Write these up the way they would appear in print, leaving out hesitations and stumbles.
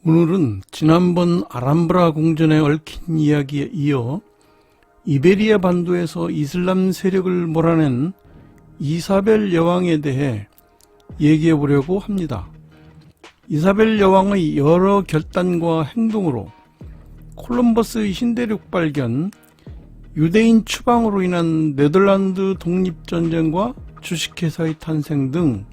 오늘은 지난번 아람브라 궁전에 얽힌 이야기에 이어 이베리아 반도에서 이슬람 세력을 몰아낸 이사벨 여왕에 대해 얘기해 보려고 합니다. 이사벨 여왕의 여러 결단과 행동으로 콜럼버스의 신대륙 발견, 유대인 추방으로 인한 네덜란드 독립전쟁과 주식회사의 탄생 등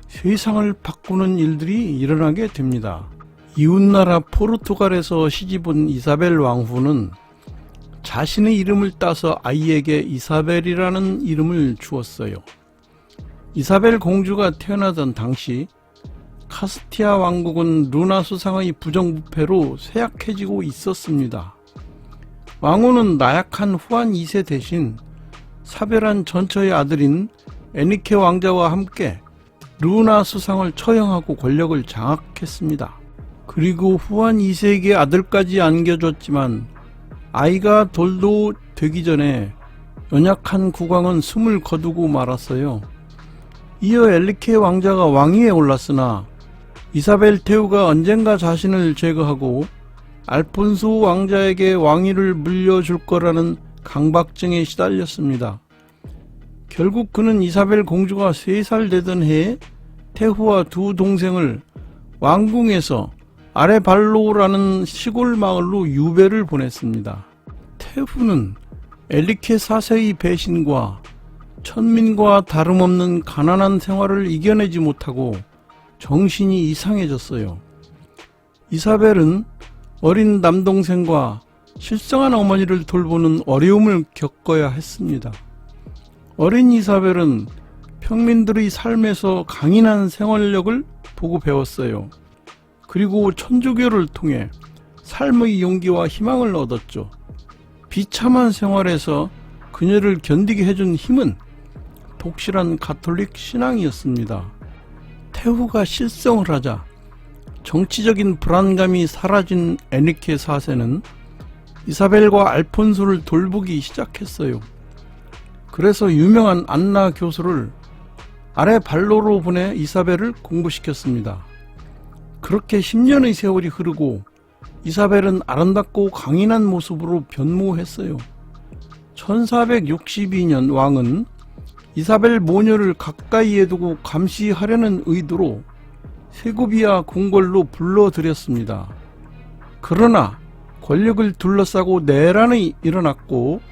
세상을 바꾸는 일들이 일어나게 됩니다. 이웃나라 포르투갈에서 시집온 이사벨 왕후는 자신의 이름을 따서 아이에게 이사벨이라는 이름을 주었어요. 이사벨 공주가 태어나던 당시 카스티아 왕국은 루나 수상의 부정부패로 쇠약해지고 있었습니다. 왕후는 나약한 후안 2세 대신 사별한 전처의 아들인 에니케 왕자와 함께 루나 수상을 처형하고 권력을 장악했습니다. 그리고 후안 2세에게 아들까지 안겨줬지만 아이가 돌도 되기 전에 연약한 국왕은 숨을 거두고 말았어요. 이어 엘리케 왕자가 왕위에 올랐으나 이사벨 태후가 언젠가 자신을 제거하고 알폰소 왕자에게 왕위를 물려줄 거라는 강박증에 시달렸습니다. 결국 그는 이사벨 공주가 3살 되던 해에 태후와 두 동생을 왕궁에서 아레발로라는 시골 마을로 유배를 보냈습니다. 태후는 엘리케 4세의 배신과 천민과 다름없는 가난한 생활을 이겨내지 못하고 정신이 이상해졌어요. 이사벨은 어린 남동생과 실성한 어머니를 돌보는 어려움을 겪어야 했습니다. 어린 이사벨은 평민들의 삶에서 강인한 생활력을 보고 배웠어요. 그리고 천주교를 통해 삶의 용기와 희망을 얻었죠. 비참한 생활에서 그녀를 견디게 해준 힘은 독실한 가톨릭 신앙이었습니다. 태후가 실성을 하자 정치적인 불안감이 사라진 에니케 4세는 이사벨과 알폰소를 돌보기 시작했어요. 그래서 유명한 안나 교수를 아레발로로 보내 이사벨을 공부시켰습니다. 그렇게 10년의 세월이 흐르고 이사벨은 아름답고 강인한 모습으로 변모했어요. 1462년 왕은 이사벨 모녀를 가까이에 두고 감시하려는 의도로 세고비아 궁궐로 불러들였습니다. 그러나 권력을 둘러싸고 내란이 일어났고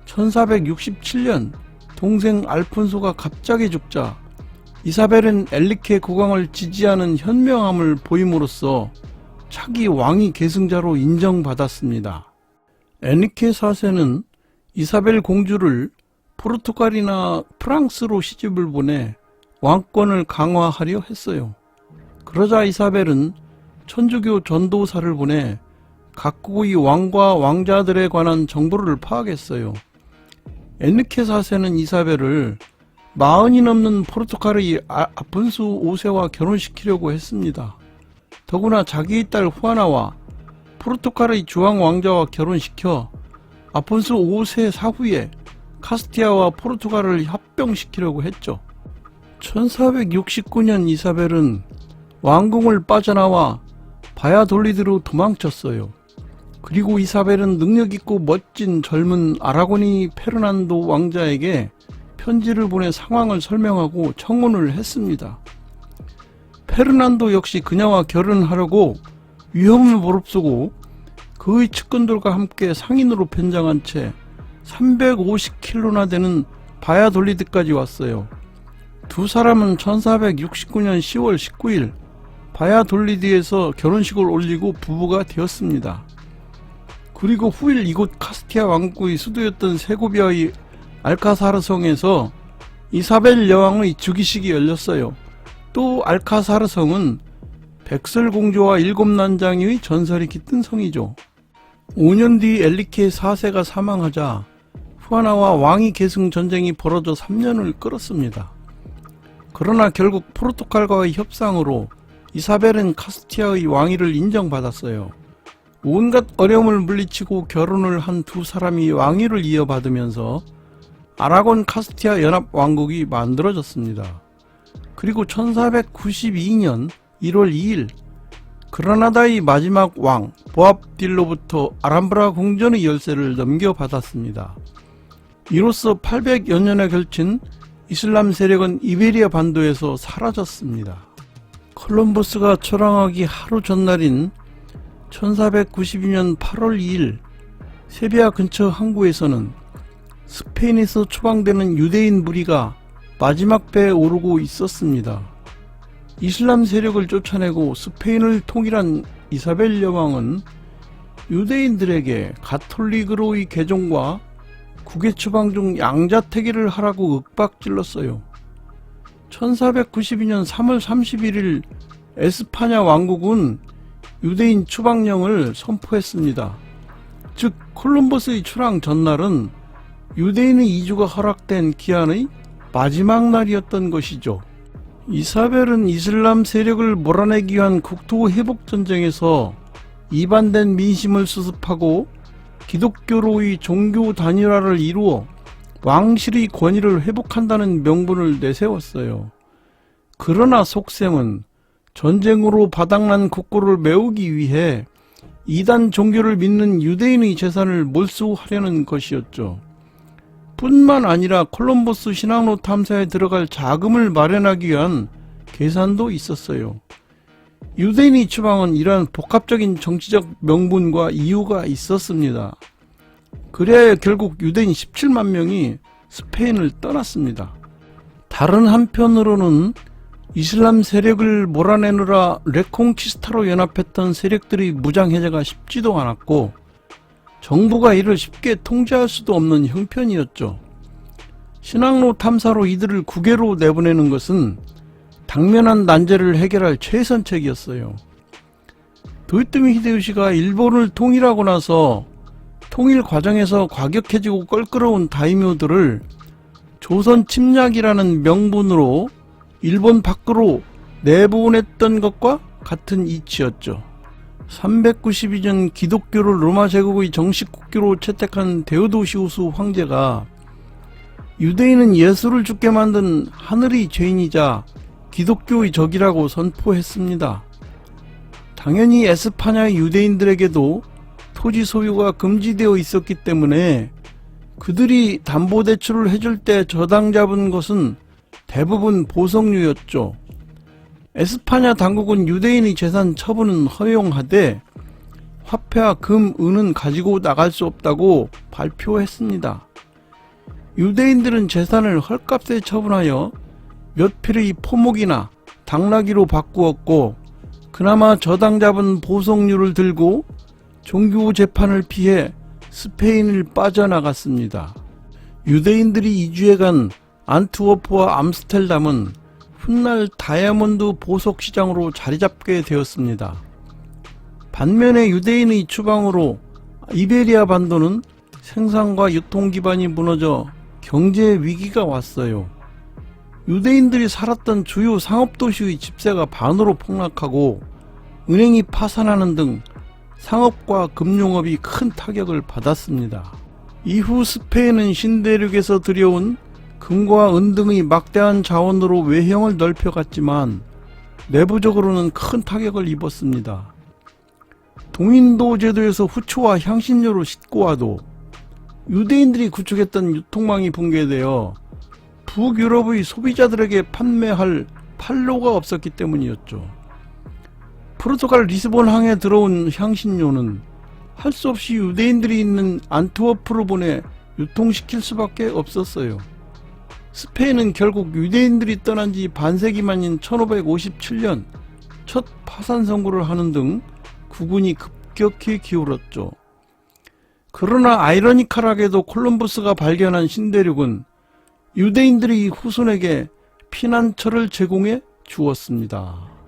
1467년 동생 알폰소가 갑자기 죽자 이사벨은 엘리케 국왕을 지지하는 현명함을 보임으로써 차기 왕위 계승자로 인정받았습니다. 에니케 4세는 이사벨 공주를 포르투갈이나 프랑스로 시집을 보내 왕권을 강화하려 했어요. 그러자 이사벨은 천주교 전도사를 보내 각국의 왕과 왕자들에 관한 정보를 파악했어요. 에니케 4세는 이사벨을 40이 넘는 포르투갈의 아폰소 5세와 결혼시키려고 했습니다. 더구나 자기의 딸 후아나와 포르투갈의 주황 왕자와 결혼시켜 아폰소 5세 사후에 카스티아와 포르투갈을 합병시키려고 했죠. 1469년 이사벨은 왕궁을 빠져나와 바야돌리드로 도망쳤어요. 그리고 이사벨은 능력있고 멋진 젊은 아라고니 페르난도 왕자에게 편지를 보내 상황을 설명하고 청혼을 했습니다. 페르난도 역시 그녀와 결혼하려고 위험을 무릅쓰고 그의 측근들과 함께 상인으로 변장한 채 350km나 되는 바야돌리드까지 왔어요. 두 사람은 1469년 10월 19일 바야돌리드에서 결혼식을 올리고 부부가 되었습니다. 그리고 후일 이곳 카스티아 왕국의 수도였던 세고비아의 알카사르성에서 이사벨 여왕의 즉위식이 열렸어요. 또 알카사르성은 백설공주와 7난장이의 전설이 깃든 성이죠. 5년 뒤 엘리케 4세가 사망하자 후아나와 왕위 계승 전쟁이 벌어져 3년을 끌었습니다. 그러나 결국 포르투갈과의 협상으로 이사벨은 카스티아의 왕위를 인정받았어요. 온갖 어려움을 물리치고 결혼을 한 두 사람이 왕위를 이어받으면서 아라곤 카스티아 연합왕국이 만들어졌습니다. 그리고 1492년 1월 2일 그라나다의 마지막 왕 보압딜로부터 아람브라 궁전의 열쇠를 넘겨받았습니다. 이로써 800여 년에 걸친 이슬람 세력은 이베리아 반도에서 사라졌습니다. 콜럼버스가 출항하기 하루 전날인 1492년 8월 2일 세비야 근처 항구에서는 스페인에서 추방되는 유대인 무리가 마지막 배에 오르고 있었습니다. 이슬람 세력을 쫓아내고 스페인을 통일한 이사벨 여왕은 유대인들에게 가톨릭으로의 개종과 국외 추방 중 양자택일을 하라고 윽박질렀어요. 1492년 3월 31일 에스파냐 왕국은 유대인 추방령을 선포했습니다. 즉 콜럼버스의 출항 전날은 유대인의 이주가 허락된 기한의 마지막 날이었던 것이죠. 이사벨은 이슬람 세력을 몰아내기 위한 국토 회복 전쟁에서 이반된 민심을 수습하고 기독교로의 종교 단일화를 이루어 왕실의 권위를 회복한다는 명분을 내세웠어요. 그러나 속셈은 전쟁으로 바닥난 국고를 메우기 위해 이단 종교를 믿는 유대인의 재산을 몰수하려는 것이었죠. 뿐만 아니라 콜럼버스 신항로 탐사에 들어갈 자금을 마련하기 위한 계산도 있었어요. 유대인의 추방은 이러한 복합적인 정치적 명분과 이유가 있었습니다. 그래야 결국 유대인 17만 명이 스페인을 떠났습니다. 다른 한편으로는 이슬람 세력을 몰아내느라 레콩키스타로 연합했던 세력들의 무장 해제가 쉽지도 않았고 정부가 이를 쉽게 통제할 수도 없는 형편이었죠. 신항로 탐사로 이들을 국외로 내보내는 것은 당면한 난제를 해결할 최선책이었어요. 도요토미 히데요시가 일본을 통일하고 나서 통일 과정에서 과격해지고 껄끄러운 다이묘들을 조선 침략이라는 명분으로 일본 밖으로 내보냈던 것과 같은 이치였죠. 392년 기독교를 로마 제국의 정식 국교로 채택한 데오도시우스 황제가 유대인은 예수를 죽게 만든 하늘의 죄인이자 기독교의 적이라고 선포했습니다. 당연히 에스파냐의 유대인들에게도 토지 소유가 금지되어 있었기 때문에 그들이 담보대출을 해줄 때 저당 잡은 것은 대부분 보석류였죠. 에스파냐 당국은 유대인의 재산 처분은 허용하되 화폐와 금, 은은 가지고 나갈 수 없다고 발표했습니다. 유대인들은 재산을 헐값에 처분하여 몇 필의 포목이나 당나귀로 바꾸었고 그나마 저당 잡은 보석류를 들고 종교 재판을 피해 스페인을 빠져나갔습니다. 유대인들이 이주해간 안트워프와 암스텔담은 훗날 다이아몬드 보석 시장으로 자리잡게 되었습니다. 반면에 유대인의 추방으로 이베리아 반도는 생산과 유통 기반이 무너져 경제 위기가 왔어요. 유대인들이 살았던 주요 상업도시의 집세가 반으로 폭락하고 은행이 파산하는 등 상업과 금융업이 큰 타격을 받았습니다. 이후 스페인은 신대륙에서 들여온 금과 은 등의 막대한 자원으로 외형을 넓혀갔지만 내부적으로는 큰 타격을 입었습니다. 동인도 제도에서 후초와 향신료로 싣고 와도 유대인들이 구축했던 유통망이 붕괴되어 북유럽의 소비자들에게 판매할 판로가 없었기 때문이었죠. 포르투갈 리스본항에 들어온 향신료는 할 수 없이 유대인들이 있는 안트워프로 보내 유통시킬 수밖에 없었어요. 스페인은 결국 유대인들이 떠난 지 반세기 만인 1557년 첫 파산 선고를 하는 등 국운이 급격히 기울었죠. 그러나 아이러니컬하게도 콜럼버스가 발견한 신대륙은 유대인들이 후손에게 피난처를 제공해 주었습니다.